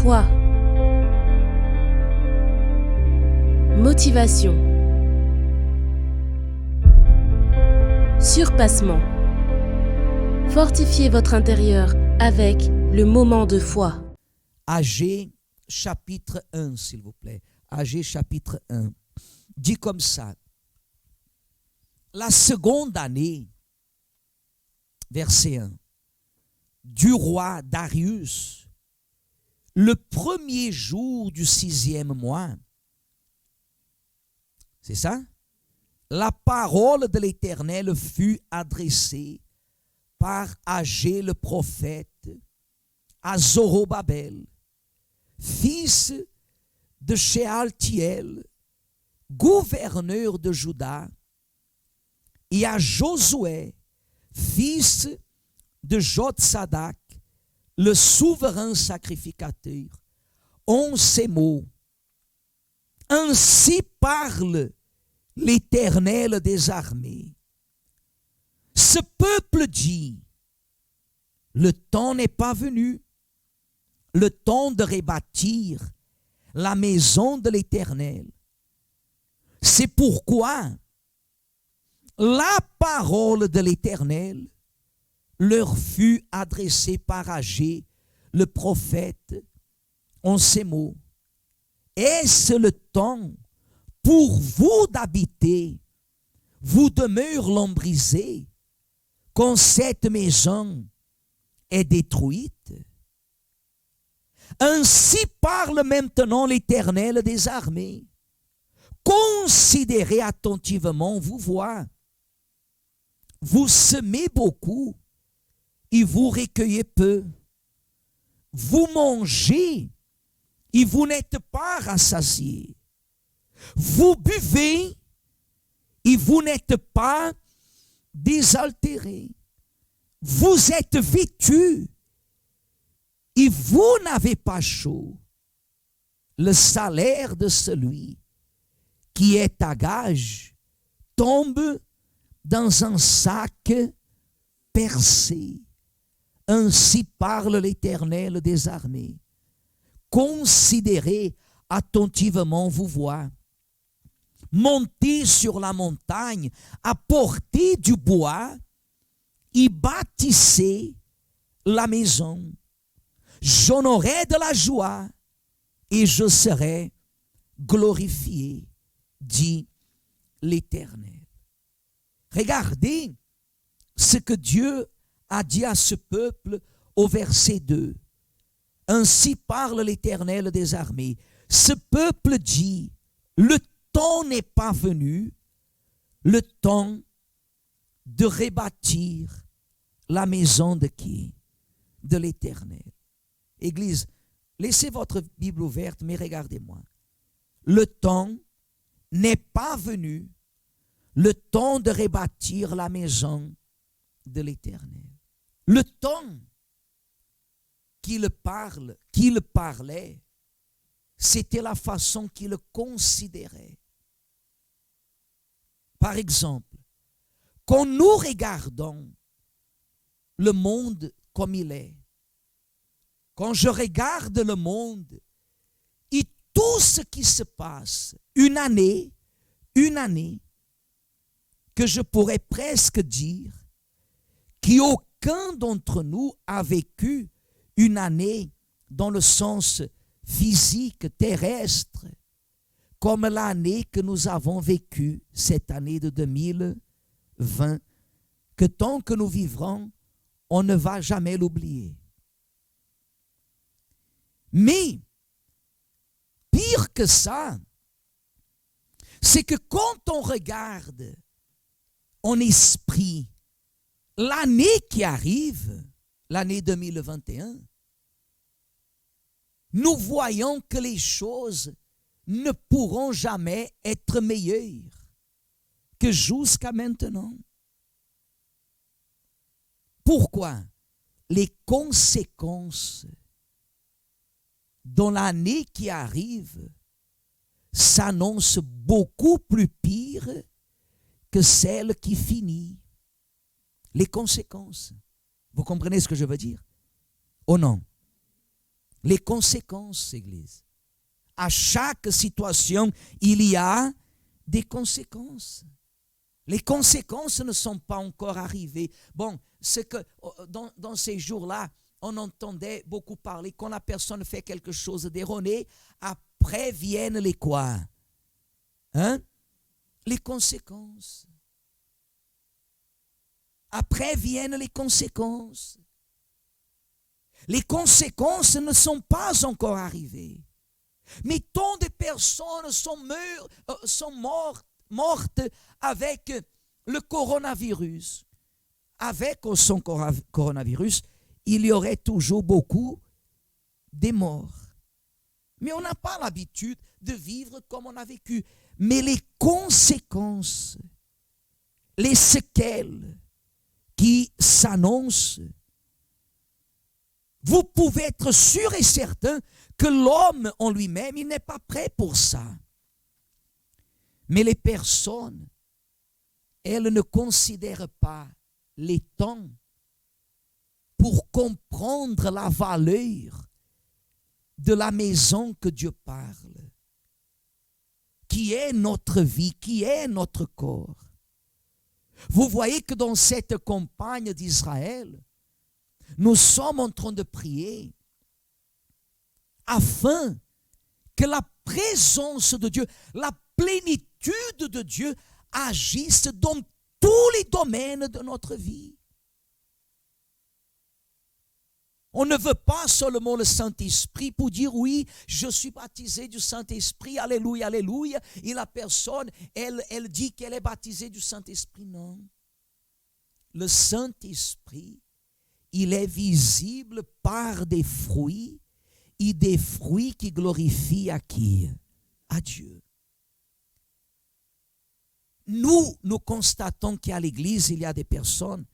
Foi. Motivation. Surpassement. Fortifiez votre intérieur avec le moment de foi. Agé chapitre 1, s'il vous plaît. Agé chapitre 1. Dit comme ça. La seconde année, verset 1, du roi Darius, le premier jour du 6e mois, c'est ça? La parole de l'Éternel fut adressée par Agé le prophète à Zorobabel, fils de Shealtiel, gouverneur de Juda, et à Josué, fils de Jotsadak, le souverain sacrificateur, en ces mots. Ainsi parle l'Éternel des armées. Ce peuple dit, le temps n'est pas venu, le temps de rebâtir la maison de l'Éternel. C'est pourquoi la parole de l'Éternel leur fut adressée par Agé, le prophète, en ces mots. Est-ce le temps pour vous d'habiter, vous demeure l'embrisée, quand cette maison est détruite? Ainsi parle maintenant l'Éternel des armées. Considérez attentivement vos voies. Vous semez beaucoup et vous recueillez peu. Vous mangez et vous n'êtes pas rassasiés. Vous buvez et vous n'êtes pas désaltérés. Vous êtes vêtus et vous n'avez pas chaud. Le salaire de celui qui est à gage tombe dans un sac percé. Ainsi parle l'Éternel des armées. Considérez attentivement vos voies. Montez sur la montagne, apportez du bois et bâtissez la maison. J'en aurai de la joie et je serai glorifié, dit l'Éternel. Regardez ce que Dieu a dit à ce peuple au verset 2. Ainsi parle l'Éternel des armées. Ce peuple dit, le temps n'est pas venu, le temps de rebâtir la maison de qui? De l'Éternel. Église, laissez votre Bible ouverte, mais regardez-moi. Le temps n'est pas venu, le temps de rebâtir la maison de l'Éternel. Le temps qu'il parlait, c'était la façon qu'il considérait. Par exemple, quand nous regardons le monde comme il est, quand je regarde le monde et tout ce qui se passe, une année, que je pourrais presque dire qu'aucun d'entre nous a vécu une année dans le sens physique, terrestre, comme l'année que nous avons vécue, cette année de 2020, que tant que nous vivrons, on ne va jamais l'oublier. Mais, pire que ça, c'est que quand on regarde en esprit l'année qui arrive, l'année 2021, nous voyons que les choses ne pourront jamais être meilleures que jusqu'à maintenant. Pourquoi? Les conséquences dans l'année qui arrive s'annoncent beaucoup plus pires que celle qui finit. Les conséquences. Vous comprenez ce que je veux dire? Oh non. les conséquences, Église. À chaque situation, il y a des conséquences. Les conséquences ne sont pas encore arrivées. Bon, c'est que dans ces jours-là, on entendait beaucoup parler quand la personne fait quelque chose d'erroné, après viennent les quoi? Hein? Les conséquences. Après viennent les conséquences. Les conséquences ne sont pas encore arrivées. Mais tant de personnes sont mortes avec le coronavirus. Avec ou sans coronavirus, il y aurait toujours beaucoup de morts. Mais on n'a pas l'habitude de vivre comme on a vécu. Mais les conséquences, les séquelles qui s'annoncent, vous pouvez être sûr et certain que l'homme en lui-même, il n'est pas prêt pour ça. Mais les personnes, elles ne considèrent pas les temps pour comprendre la valeur de la maison que Dieu parle, qui est notre vie, qui est notre corps. Vous voyez que dans cette campagne d'Israël, nous sommes en train de prier afin que la présence de Dieu, la plénitude de Dieu agisse dans tous les domaines de notre vie. On ne veut pas seulement le Saint-Esprit pour dire oui, je suis baptisé du Saint-Esprit, alléluia, alléluia. Et la personne, elle dit qu'elle est baptisée du Saint-Esprit. Non. Le Saint-Esprit, il est visible par des fruits et des fruits qui glorifient à qui? À Dieu. Nous constatons qu'à l'Église, il y a des personnes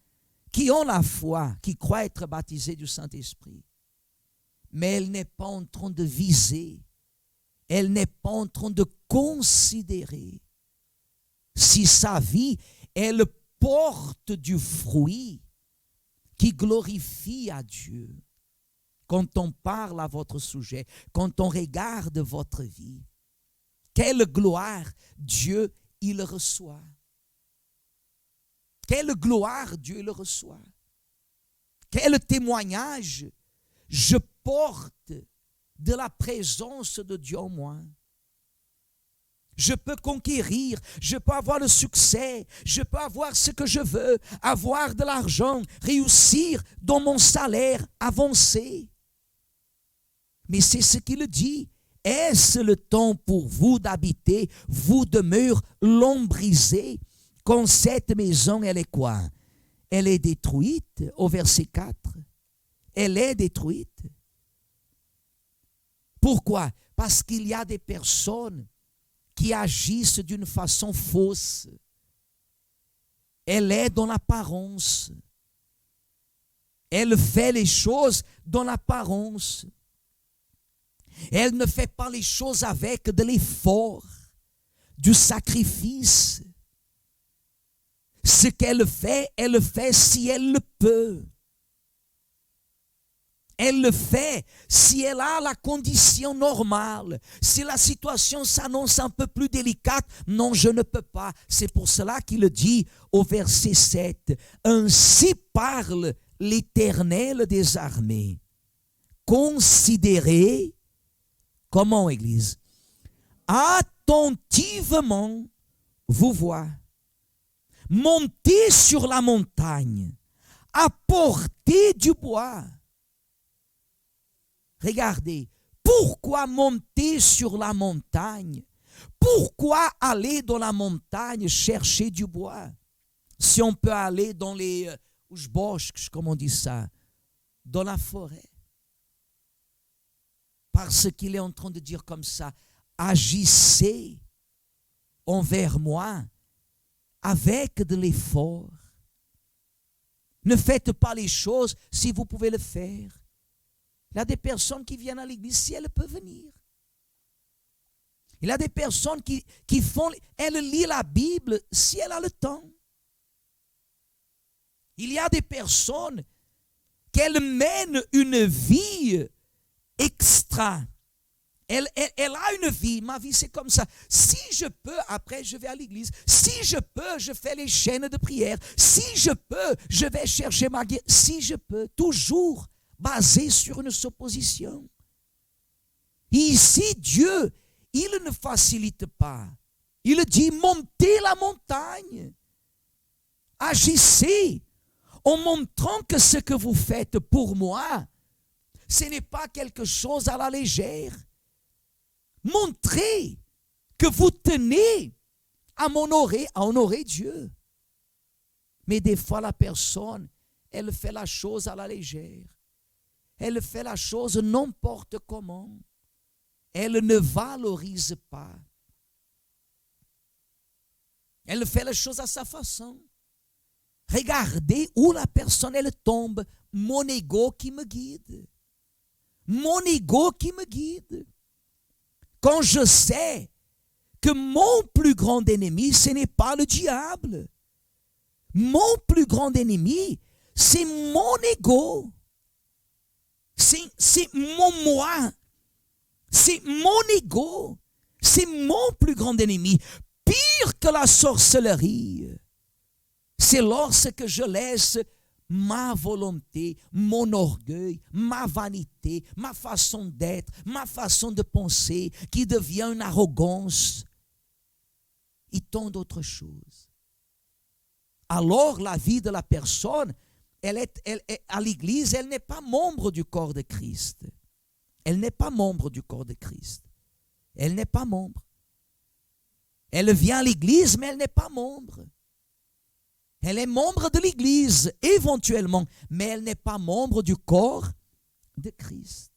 qui ont la foi, qui croient être baptisées du Saint-Esprit. Mais elle n'est pas en train de viser, elle n'est pas en train de considérer si sa vie, elle porte du fruit qui glorifie à Dieu. Quand on parle à votre sujet, quand on regarde votre vie, quelle gloire Dieu il reçoit. Quelle gloire Dieu le reçoit. Quel témoignage je porte de la présence de Dieu en moi. Je peux conquérir, je peux avoir le succès, je peux avoir ce que je veux, avoir de l'argent, réussir dans mon salaire, avancer. Mais c'est ce qu'il dit. Est-ce le temps pour vous d'habiter, vous demeure l'ombrisée, quand cette maison, elle est quoi? Elle est détruite, au verset 4. Elle est détruite. Pourquoi? Parce qu'il y a des personnes qui agissent d'une façon fausse. Elle est dans l'apparence. Elle fait les choses dans l'apparence. Elle ne fait pas les choses avec de l'effort, du sacrifice. Ce qu'elle le fait si elle le peut. Elle le fait si elle a la condition normale. Si la situation s'annonce un peu plus délicate, non, je ne peux pas. C'est pour cela qu'il dit au verset 7, « Ainsi parle l'Éternel des armées. Considérez, comment, Église? Attentivement, vous voyez. Montez sur la montagne, apportez du bois. » Regardez, pourquoi monter sur la montagne? Pourquoi aller dans la montagne chercher du bois? Si on peut aller dans les bosques, comme on dit ça, dans la forêt. Parce qu'il est en train de dire comme ça, agissez envers moi avec de l'effort. Ne faites pas les choses si vous pouvez le faire. Il y a des personnes qui viennent à l'église si elles peuvent venir. Il y a des personnes qui elles lisent la Bible si elles ont le temps. Il y a des personnes qui mènent une vie extra. Elle a une vie. Ma vie, c'est comme ça. Si je peux, après, je vais à l'église. Si je peux, je fais les chaînes de prière. Si je peux, je vais chercher ma guérison. Si je peux, toujours basé sur une supposition. Et ici, Dieu, il ne facilite pas. Il dit, montez la montagne. Agissez en montrant que ce que vous faites pour moi, ce n'est pas quelque chose à la légère. Montrez que vous tenez à m'honorer, à honorer Dieu. Mais des fois, la personne, elle fait la chose à la légère. Elle fait la chose n'importe comment. Elle ne valorise pas. Elle fait les choses à sa façon. Regardez où la personne, elle tombe. Mon ego qui me guide. Mon ego qui me guide. Quand je sais que mon plus grand ennemi, ce n'est pas le diable. Mon plus grand ennemi, c'est mon ego. C'est mon moi. C'est mon ego. C'est mon plus grand ennemi. Pire que la sorcellerie. C'est lorsque je laisse ma volonté, mon orgueil, ma vanité, ma façon d'être, ma façon de penser, qui devient une arrogance et tant d'autres choses. Alors la vie de la personne, à l'église, elle n'est pas membre du corps de Christ. Elle n'est pas membre du corps de Christ. Elle n'est pas membre. Elle vient à l'église, mais elle n'est pas membre. Elle est membre de l'église, éventuellement, mais elle n'est pas membre du corps de Christ.